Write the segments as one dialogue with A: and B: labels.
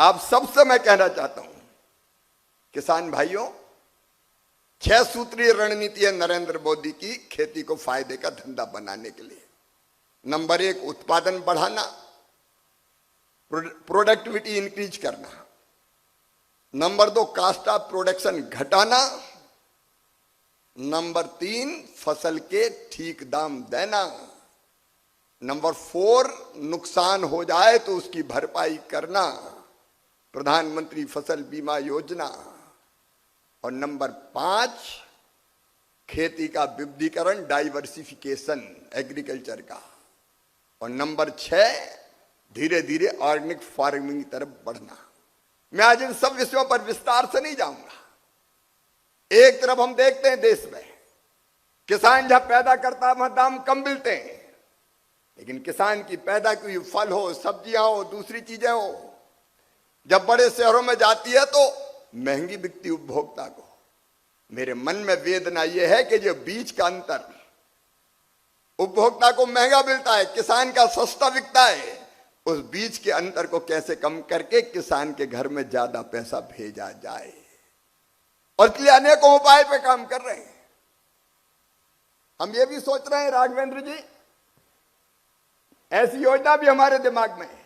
A: आप सबसे मैं कहना चाहता हूं, किसान भाइयों, 6 सूत्रीय रणनीति है नरेंद्र मोदी की खेती को फायदे का धंधा बनाने के लिए। नंबर 1, उत्पादन बढ़ाना, प्रोडक्टिविटी इंक्रीज करना। नंबर 2, कास्ट ऑफ प्रोडक्शन घटाना। नंबर 3, फसल के ठीक दाम देना। नंबर 4, नुकसान हो जाए तो उसकी भरपाई करना, प्रधानमंत्री फसल बीमा योजना। और नंबर 5, खेती का विविधीकरण, डाइवर्सिफिकेशन एग्रीकल्चर का। और नंबर 6, धीरे धीरे ऑर्गेनिक फार्मिंग की तरफ बढ़ना। मैं आज इन सब विषयों पर विस्तार से नहीं जाऊंगा। एक तरफ हम देखते हैं देश में किसान जहां पैदा करता है वहां दाम कम मिलते हैं, लेकिन किसान की पैदा की हुई फल हो, सब्जियां हो, दूसरी चीजें हो, जब बड़े शहरों में जाती है तो महंगी बिकती उपभोक्ता को। मेरे मन में वेदना यह है कि जो बीच का अंतर, उपभोक्ता को महंगा मिलता है, किसान का सस्ता बिकता है, उस बीच के अंतर को कैसे कम करके किसान के घर में ज्यादा पैसा भेजा जाए, और इसलिए अनेकों उपाय पे काम कर रहे हैं। हम ये भी सोच रहे हैं राघवेंद्र जी, ऐसी योजना भी हमारे दिमाग में है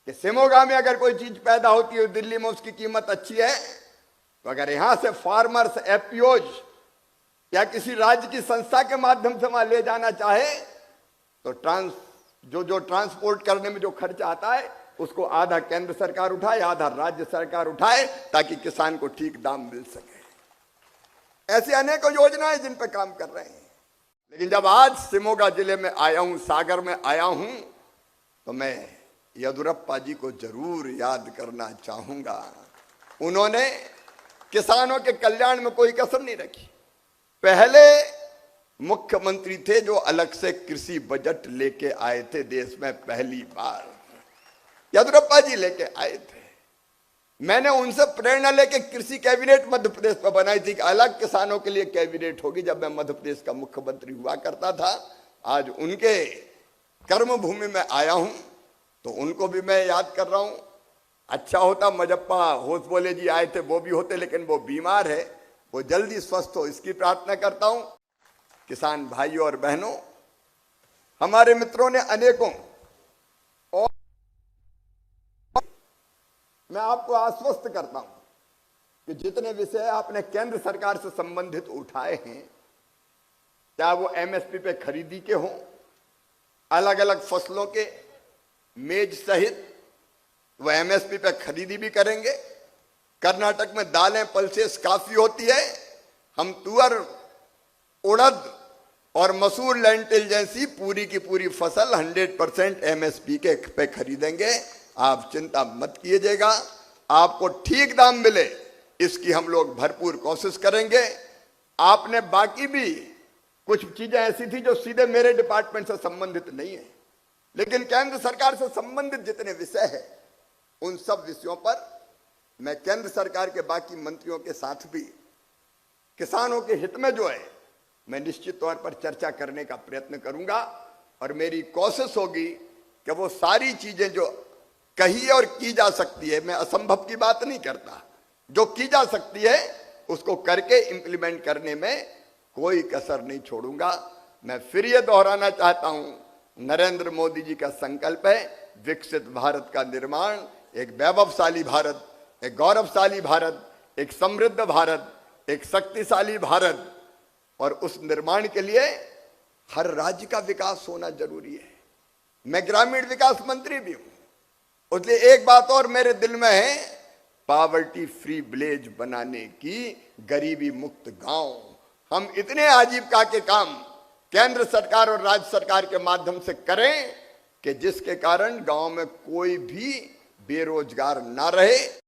A: कि सिमोगा में अगर कोई चीज पैदा होती है, दिल्ली में उसकी कीमत अच्छी है, तो अगर यहां से फार्मर्स एफपीओज या किसी राज्य की संस्था के माध्यम से वहां ले जाना चाहे तो जो ट्रांसपोर्ट करने में जो खर्चा आता है उसको आधा केंद्र सरकार उठाए, आधा राज्य सरकार उठाए, ताकि किसान को ठीक दाम मिल सके। ऐसी अनेकों योजनाएं जिन पर काम कर रहे हैं। लेकिन जब आज सिमोगा जिले में आया हूं, सागर में आया हूं, तो मैं येदियुरप्पा जी को जरूर याद करना चाहूंगा। उन्होंने किसानों के कल्याण में कोई कसर नहीं रखी। पहले मुख्यमंत्री थे जो अलग से कृषि बजट लेके आए थे देश में, पहली बार येदियुरप्पा जी लेके आए थे। मैंने उनसे प्रेरणा लेके कृषि कैबिनेट मध्य प्रदेश पर बनाई थी कि अलग किसानों के लिए कैबिनेट होगी, जब मैं मध्य प्रदेश का मुख्यमंत्री हुआ करता था। आज उनके कर्म भूमि में आया हूं तो उनको भी मैं याद कर रहा हूं। अच्छा होता मजप्पा होश बोले जी आए थे, वो भी होते, लेकिन वो बीमार है, वो जल्दी स्वस्थ हो, इसकी प्रार्थना करता हूं। किसान भाइयों और बहनों, हमारे मित्रों ने अनेकों, और मैं आपको आश्वस्त करता हूं कि जितने विषय आपने केंद्र सरकार से संबंधित उठाए हैं, चाहे वो एमएसपी पे खरीदी के हों, अलग अलग फसलों के मेज सहित वो एमएसपी पे खरीदी भी करेंगे। कर्नाटक में दालें पल्सेस काफी होती है, हम तुअर, उड़द और मसूर, लेंटिल जैसी पूरी की पूरी फसल 100% एमएसपी के पे खरीदेंगे। आप चिंता मत कीजिएगा, आपको ठीक दाम मिले इसकी हम लोग भरपूर कोशिश करेंगे। आपने बाकी भी कुछ चीजें ऐसी थी जो सीधे मेरे डिपार्टमेंट से संबंधित नहीं है, लेकिन केंद्र सरकार से संबंधित जितने विषय है उन सब विषयों पर मैं केंद्र सरकार के बाकी मंत्रियों के साथ भी किसानों के हित में जो है मैं निश्चित तौर पर चर्चा करने का प्रयत्न करूंगा। और मेरी कोशिश होगी कि वो सारी चीजें जो कही और की जा सकती है, मैं असंभव की बात नहीं करता, जो की जा सकती है उसको करके इंप्लीमेंट करने में कोई कसर नहीं छोड़ूंगा। मैं फिर ये दोहराना चाहता हूं, नरेंद्र मोदी जी का संकल्प है विकसित भारत का निर्माण, एक वैभवशाली भारत, एक गौरवशाली भारत, एक समृद्ध भारत, एक शक्तिशाली भारत। और उस निर्माण के लिए हर राज्य का विकास होना जरूरी है। मैं ग्रामीण विकास मंत्री भी हूं, इसलिए एक बात और मेरे दिल में है, पॉवर्टी फ्री विलेज बनाने की, गरीबी मुक्त गांव। हम इतने आजीविका के काम केंद्र सरकार और राज्य सरकार के माध्यम से करें कि जिसके कारण गांव में कोई भी बेरोजगार ना रहे।